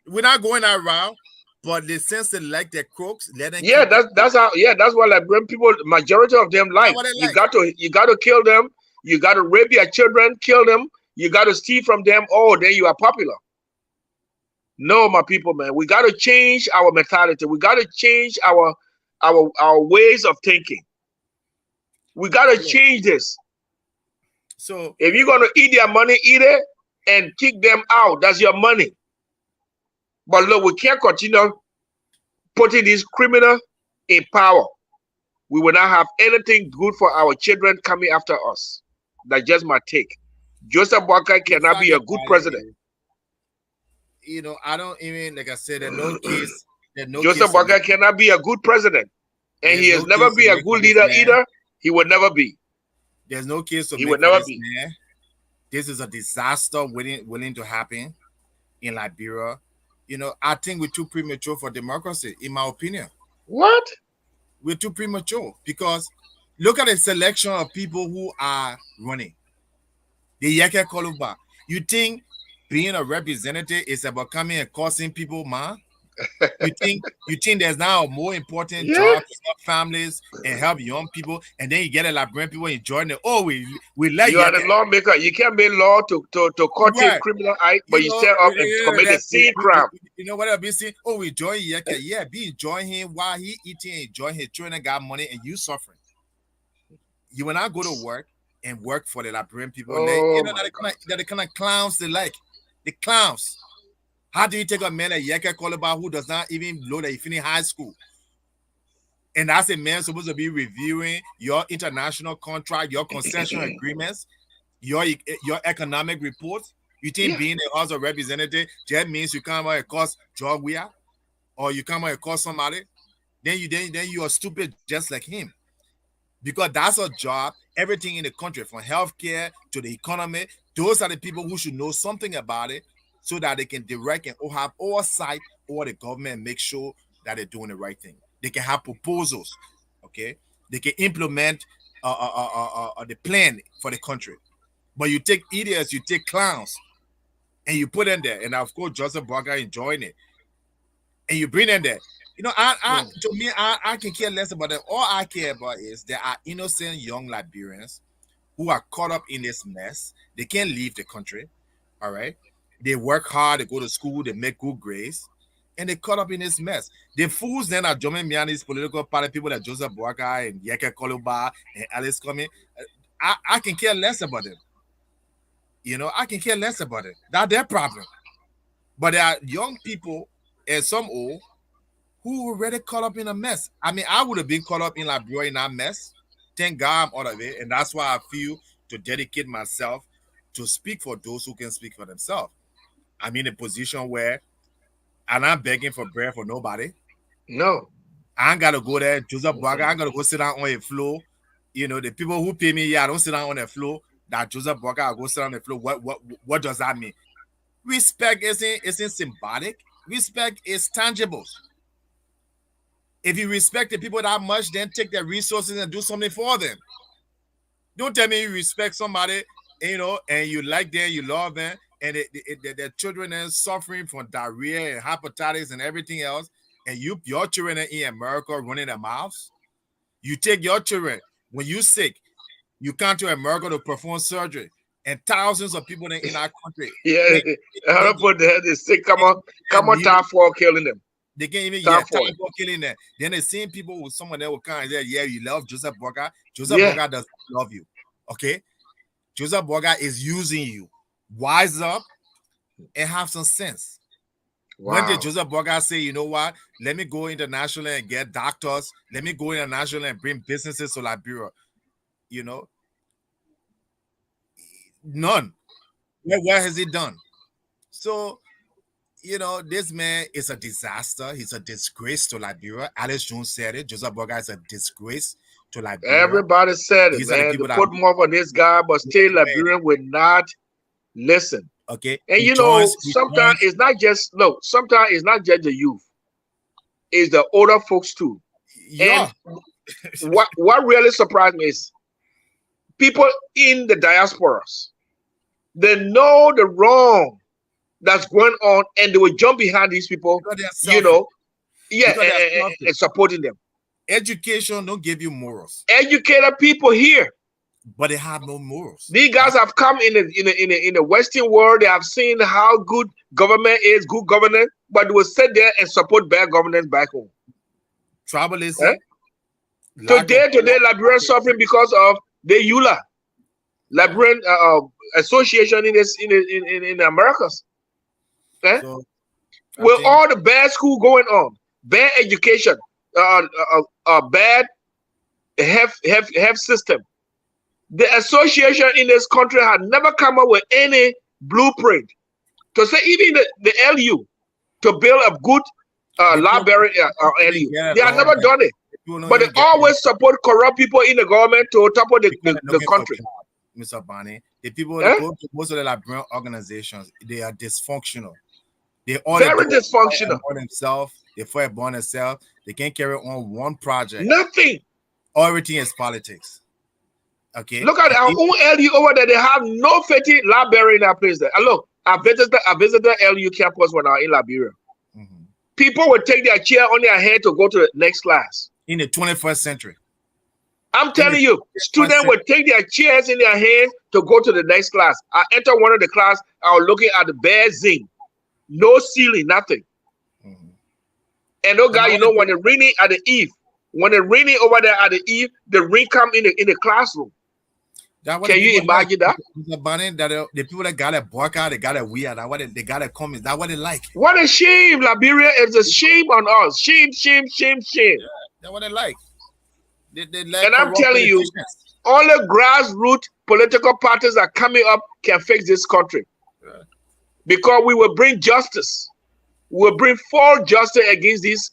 we're not going that route, but the sense they like the crooks, let them. Yeah, that's how. Yeah, that's what Liberian people, majority of them like. You got to kill them. You got to rape your children, kill them. You got to steal from them. Oh, then you are popular. No, my people, man, we got to change our mentality. We got to change our ways of thinking. We got to change this. So if you're gonna eat their money, eat it and kick them out. That's your money. But look, we can't continue putting these criminals in power. We will not have anything good for our children coming after us. That's just my take. Joseph Boakai cannot be a good president. You know, I don't even, like I said, there's no case. Joseph Boakai cannot be a good president. And he has never been a good leader either. He will never be. There's no case to he would never be. Man. This is a disaster waiting to happen in Liberia. You know, I think we're too premature for democracy, in my opinion. What? We're too premature because look at the selection of people who are running. The Yeke Koluba. You think being a representative is about coming and causing people, man? You think there's now a more important job to help families and help young people, and then you get a Liberian people enjoying it. Oh, we like you are the lawmaker. You can't make law to curtail criminal act, but you set up and commit a sin crime. You know what I've been saying? Oh, we enjoy Yeke. Yeah, be enjoying him while he eating, enjoying his children got money, and you suffering. You will not go to work and work for the Liberian people. Oh, they're the kind of clowns they like. The clowns. How do you take a man like Yeke Koluba who does not even know that he finished high school And that's a man supposed to be reviewing your international contract, your concession agreements, your economic reports. You think Yeah. being a House of Representative just means you come out across George Weah or you come out across somebody? Then you are stupid just like him. Because that's a job, everything in the country, from healthcare to the economy, those are the people who should know something about it so that they can direct and have oversight over the government and make sure that they're doing the right thing. They can have proposals, okay? They can implement the plan for the country. But you take idiots, you take clowns, and you put them there. And of course, Joseph BOAKAI enjoying it. And you bring them there. You know, to me, I can care less about them. All I care about is there are innocent young Liberians who are caught up in this mess. They can't leave the country. All right. They work hard, they go to school, they make good grades, and they caught up in this mess. The fools then are joining me on these political party people like Joseph BOAKAI and Yeke Koluba and Alice Coming. I can care less about them. You know, I can care less about it. That's their problem. But there are young people and some old who were already caught up in a mess. I mean, I would have been caught up in Liberia in that mess. Thank God I'm out of it. And that's why I feel to dedicate myself to speak for those who can speak for themselves. I'm in a position where I'm not begging for bread for nobody. No. I ain't got to go there. Joseph BOAKAI, I got to go sit down on a floor. You know, the people who pay me, I don't sit down on the floor. That Joseph BOAKAI, I go sit on the floor. What does that mean? Respect isn't symbolic. Respect is tangible. If you respect the people that much, then take their resources and do something for them. Don't tell me you respect somebody, you know, and you like them, you love them, and their children are suffering from diarrhea and hepatitis and everything else, and your children are in America running their mouths. You take your children when you're sick, you come to America to perform surgery, and thousands of people in our country. Yeah, I don't put they say come on, time for killing them. They can't even time for killing them. Then the same people with someone that will come and say, yeah, you love Joseph BOAKAI. Joseph BOAKAI doesn't love you. Okay? Joseph BOAKAI is using you. Wise up and have some sense. Wow. When did Joseph BOAKAI say, you know what? Let me go international and get doctors. Let me go international and bring businesses to Liberia. You know? None. What has he done? So, you know, this man is a disaster. He's a disgrace to Liberia. Alice Jones said it. Joseph BOAKAI is a disgrace to Liberia. Everybody said it, man. They put more on this guy, but still Liberian would not listen. Okay. And you know, sometimes it's not just sometimes it's not just the youth. It's the older folks too. Yeah. And what really surprised me is people in the diasporas, they know the wrong that's going on, and they will jump behind these people, you know, and supporting them. Education don't give you morals. Educated people here, but they have no morals. These guys have come in the Western world. They have seen how good government is, good governance, but they will sit there and support bad governance back home. Tribalism. Today, Liberian suffering because of the EULA, Liberian Association in the Americas. So, with all the bad school going on, bad education, bad health system, the association in this country had never come up with any blueprint to say even the LU to build a good library LU. They have never done it, but they always support corrupt people in the government to top of the country. Mr. Bannie, the people that go to most of the Liberian organizations, they are dysfunctional. They all very dysfunctional. Themselves, they fight upon themselves. They can't carry on one project. Nothing. Everything is politics. Okay. Look at our own LU over there. They have no fetty library in that place there. And look, I visited LU campus when I was in Liberia. Mm-hmm. People would take their chair on their head to go to the next class. In the 21st century. I'm telling you, students would take their chairs in their hands to go to the next class. I entered one of the class. I was looking at the bare zinc. No ceiling, nothing. Mm-hmm. And no guy, you know, when it's raining at the eve, when it's raining over there at the eve, the rain come in the classroom. Can you imagine that? The people that got a BOAKAI, they got a weird, they got a comment. That's what they like. What a shame, Liberia is a shame on us. Shame. Yeah, That's what they like. They like And I'm corrupt telling you, politicians. only grassroots political parties that are coming up can fix this country. Yeah. Because we will bring justice. We will bring full justice against these.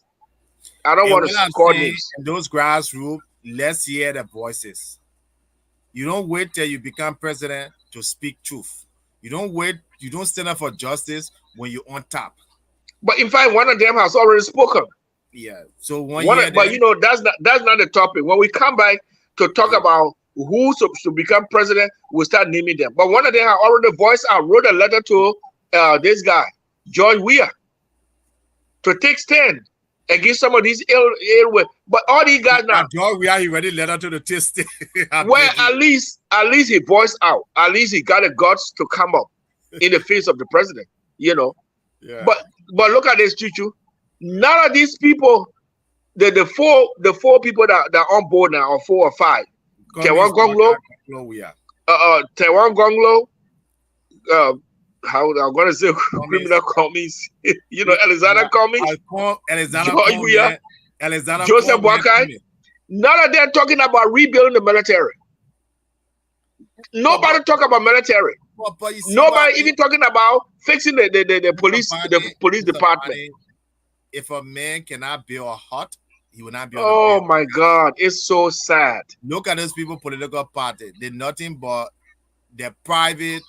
I don't And want what to I'm call saying, names. in those grassroots, let's hear the voices. You don't wait till you become president to speak truth. You don't wait. You don't stand up for justice when you're on top. But in fact, one of them has already spoken. Yeah. So one year But then, that's not the topic. When we come back to talk yeah. about who should become president, we'll start naming them. But one of them has already voiced out, wrote a letter to this guy, George Weah, to take stand against some of these ill will. But all these guys now, George, we are ready letter to the test. well, at least he voiced out. At least he got the guts to come up in the face of the president. You know. Yeah. But look at this, Chu-Chu. None of these people, the four people that are on board now, or 4 or 5. Taiwan Gonglo, Taiwan Gonglo, how I'm gonna say criminal commies, you know, Alexander Commies, George Weah, Joseph BOAKAI. None of them talking about rebuilding the military. Nobody talk about military. Nobody even talking about fixing the police department. If a man cannot build a hut, he will not be able to Oh build. my God, it's so sad. Look at those people, political party. They're nothing but they're private,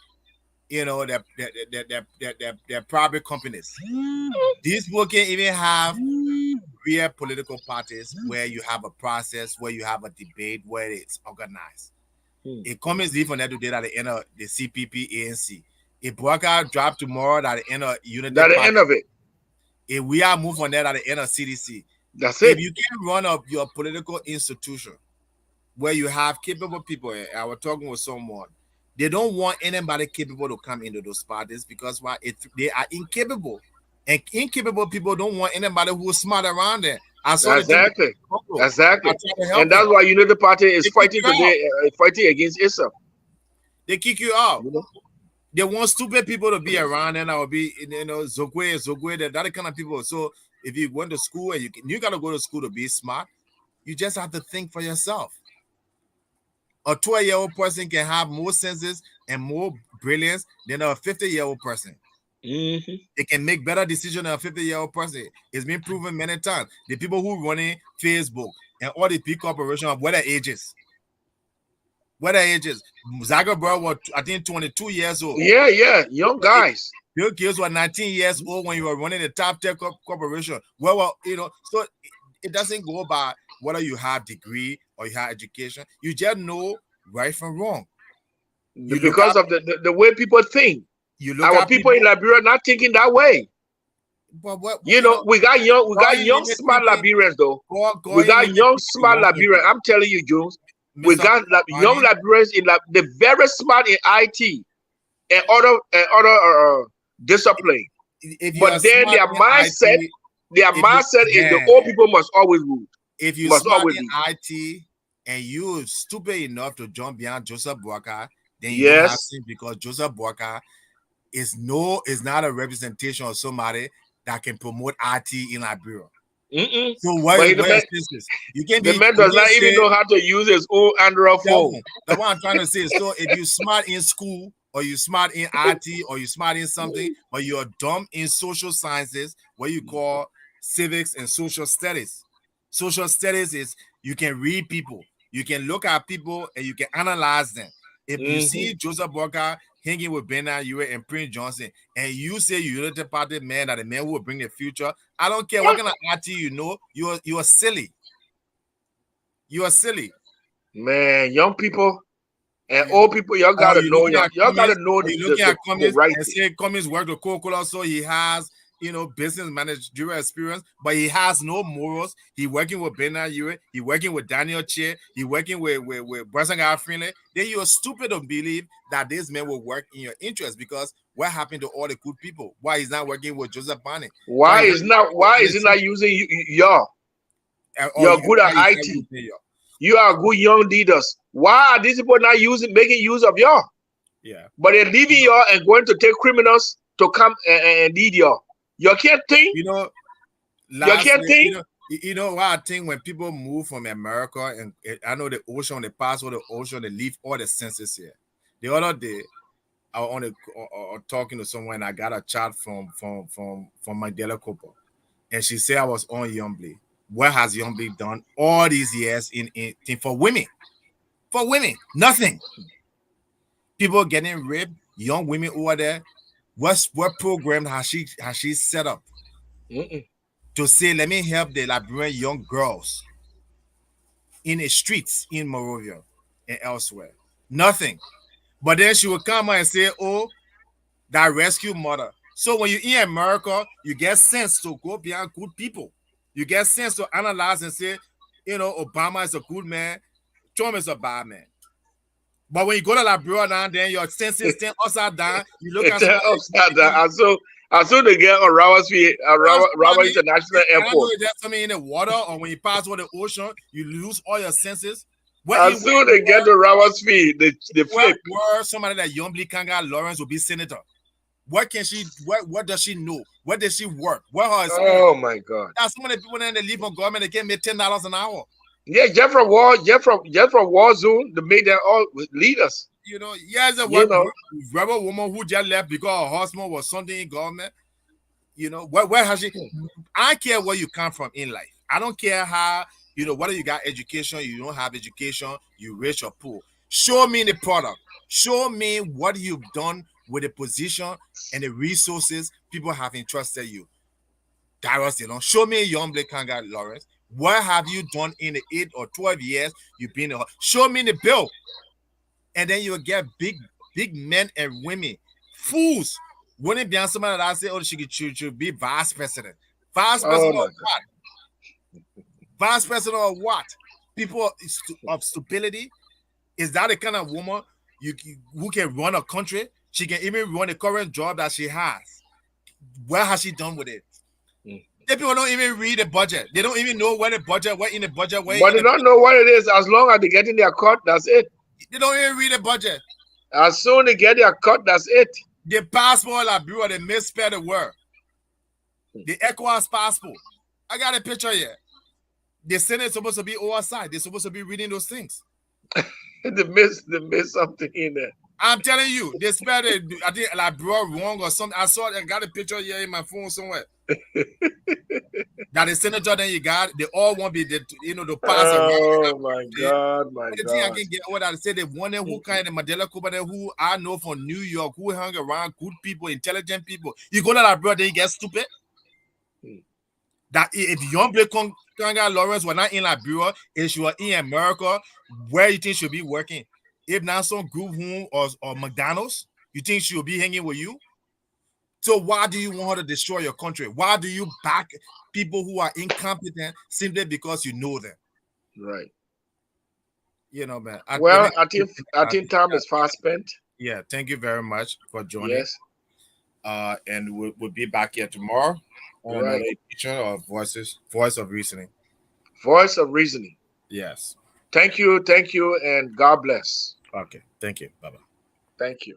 you know, they're private companies. These people can't even have real political parties where you have a process, where you have a debate, where it's organized. It comes from that today at the end of the CPP ANC. If BOAKAI drop tomorrow at the end of Unity At the Party, end of it, if we are move on that at the end of CDC, that's if it. you can run up your political institution where you have capable people, I was talking with someone, they don't want anybody capable to come into those parties because why? They are incapable, and incapable people don't want anybody who is smart around them. I saw Exactly. the Exactly. I tried to help And that's them. why Unity Party is They kick fighting you today, fighting against itself. They kick you out. You know? They want stupid people to be around, and I will be, you know, Zogwe, that kind of people. So if you went to school and you gotta go to school to be smart, you just have to think for yourself. A 12-year-old person can have more senses and more brilliance than a 50-year-old person. They can make better decisions than a 50-year-old person. It's been proven many times. The people who running Facebook and all the big corporations, what their ages? What their ages? Zuckerberg was, I think, 22 years old. Yeah, young guys. Bill Gates was 19 years old when you were running the top tech corporation. Well, you know, so it doesn't go by whether you have degree or you have education. You just know right from wrong. Because of the way people think. Our people in Liberia not thinking that way. But you know, we got young smart Liberians though. We got young smart Liberians. I'm telling you, Jones. We got young Liberians in the very smart in IT and other discipline. But then their mindset is the old people must always rule. If you smart in IT and you're stupid enough to jump behind Joseph BOAKAI, then you don't have to, because Joseph BOAKAI is not a representation of somebody that can promote IT in Liberia. So where is this? You can be. The man does not even know how to use his own Android phone. That's what I'm trying to say. So if you're smart in school, or you're smart in IT, or you're smart in something, but you're dumb in social sciences, what you call civics and social studies. Social studies is you can read people, you can look at people, and you can analyze them. If you see Joseph BOAKAI hanging with Bannie and Prince Johnson, and you say you're Unity Party man, that the man who will bring the future, I don't care what kind of IT you know, you are silly. You are silly. Man, young people and old people, y'all gotta know. Y'all gotta know the right and say Cummings worked with Coca-Cola, so he has, you know, business managerial experience, but he has no morals. He working with Bannie, he working with Daniel Che, he working with Brasanga Finley. Then you are stupid to believe that this man will work in your interest, because what happened to all the good people? Why he's not working with Joseph Bannie? Why is he not using y'all? You're good at IT. You are good young leaders. Why are these people not making use of y'all? Yeah. But they're leaving y'all and going to take criminals to come and lead y'all. You can't think. You know, you can't think. You know what I think when people move from America, and I know the ocean, they pass over the ocean, they leave all the senses here. The other day, I was on talking to someone, and I got a chat from Mandela Cooper, and she said I was on Yombly. What has Yombly done all these years in for women? For women, nothing. People getting raped, young women over there. What program has she set up to say, let me help the Liberian young girls in the streets in Monrovia and elsewhere? Nothing. But then she will come out and say, oh, that rescue mother. So when you're in America, you get sense to go beyond good people. You get sense to analyze and say, Obama is a good man, Trump is a bad man. But when you go to Liberia now, then your senses turn upside down. You look at somebody upside down. I saw the girl on Rawa International I know Airport. there's something in the water, or when you pass over the ocean, you lose all your senses. As soon they get to Rawa's feet, they flip. Where somebody like Yombly Kanga Lawrence will be senator? What can she? What does she know? Where does she work? Where her experience? Oh my God! There's so many people in the leave on government. They get me $10 an hour. Yeah, just from war zone, they made them all leaders. There's a rebel woman who just left because her husband was something in government. Where has she? I don't care where you come from in life. I don't care how, whether you got education, you don't have education, you rich or poor. Show me the product. Show me what you've done with the position and the resources people have entrusted you. Darius, show me Yombly Kanga Lawrence. What have you done in the 8 or 12 years you've been there? Show me the bill. And then you'll get big men and women, fools. Wouldn't be on somebody that I say, oh, she should be vice president. Vice president of what? Vice president of what? People of stupidity? Is that the kind of woman who can run a country? She can even run the current job that she has. What has she done with it? The people don't even read the budget. They don't even know what in the budget. But they don't know what it is. As long as they get in their cut, that's it. They don't even read the budget. As soon as they get their cut, that's it. The passport Liberia, they misspell the word. The ECOWAS passport. I got a picture here. The Senate is supposed to be oversight. They're supposed to be reading those things. They miss something in there. I'm telling you, they spelled it. I think Liberia wrong or something. I got a picture here in my phone somewhere. That the senator then you got, they all want to be the pass. Oh my God, the thing I can get what I say, the one who kind of Mandela Cooper who I know from New York, who hung around good people, intelligent people. You go to that brother, then you get stupid. That if Yombly Kanga Lawrence were not in Liberia, if she were in America, where you think she'll be working? If not some group home or McDonald's, you think she'll be hanging with you? So why do you want her to destroy your country? Why do you back people who are incompetent simply because you know them? Right. Man. I think time is fast spent. Yeah. Thank you very much for joining. Yes. And we'll be back here tomorrow on another edition of Voice of Reasoning. Voice of Reasoning. Yes. Thank you, and God bless. Okay. Thank you. Bye-bye. Thank you.